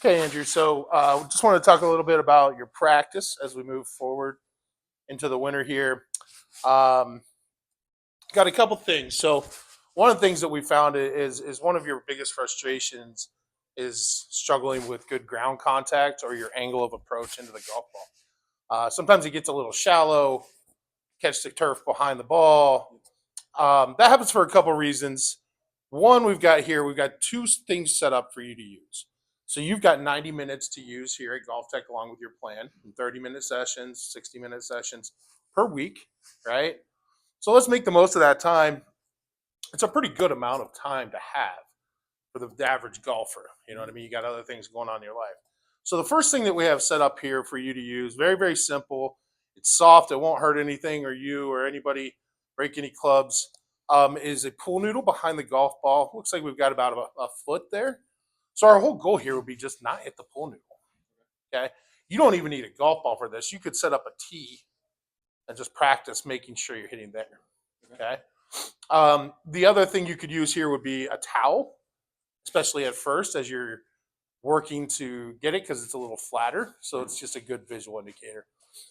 Okay, Andrew. So just want to talk a little bit about your practice as we move forward into the winter here. Um, got a couple things. So one of the things that we found is one of your biggest frustrations is struggling with good ground contact or your angle of approach into the golf ball. Sometimes it gets a little shallow, catch the turf behind the ball. That happens for a couple reasons. One, we've got two things set up for you to use. So you've got 90 minutes to use here at Golf Tech along with your plan, 30-minute sessions, 60-minute sessions per week, right? So let's make the most of that time. It's a pretty good amount of time to have for the average golfer. You know what I mean? You got other things going on in your life. So the first thing that we have set up here for you to use, very, very simple. It's soft. It won't hurt anything or you or anybody break any clubs. Is a pool noodle behind the golf ball. Looks like we've got about a foot there. So our whole goal here would be just not hit the pool noodle. Okay. You don't even need a golf ball for this. You could set up a tee and just practice making sure you're hitting there. Okay. The other thing you could use here would be a towel, especially at first as you're working to get it because it's a little flatter. So it's just a good visual indicator.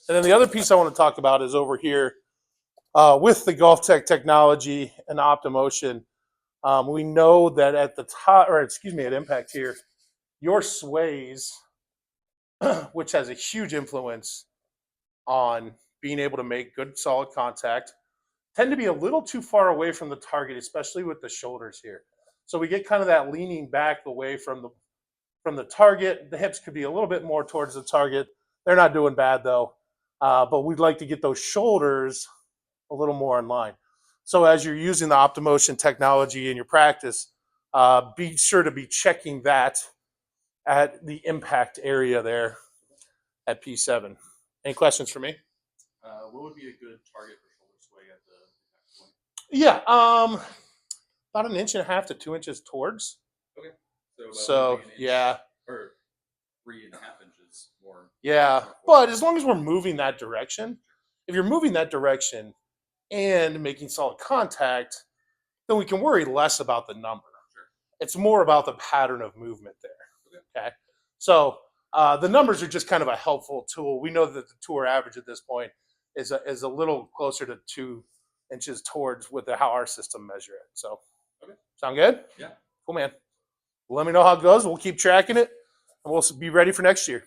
And then the other piece I want to talk about is over here with the Golf Tech technology and OptiMotion. We know that at the top, or excuse me, at impact here, your sways, which has a huge influence on being able to make good solid contact, tend to be a little too far away from the target, especially with the shoulders here. So we get kind of that leaning back away from the target. The hips could be a little bit more towards the target. They're not doing bad though, but we'd like to get those shoulders a little more in line. So as you're using the OptiMotion technology in your practice, be sure to be checking that at the impact area there at P7. Any questions for me? What would be a good target for shoulder sway at the impact point? Yeah, about 1.5 to 2 inches towards. Okay. So maybe an inch yeah, or 3.5 inches more. yeah. more But as long as we're moving that direction, if you're moving that direction and making solid contact, then we can worry less about the number. Sure. It's more about the pattern of movement there. Okay. Okay. So the numbers are just kind of a helpful tool. We know that the tour average at this point is a little closer to 2 inches towards with how our system measure it. So, Okay. Sound good? Yeah. Cool, man. Let me know how it goes. We'll keep tracking it, and we'll be ready for next year.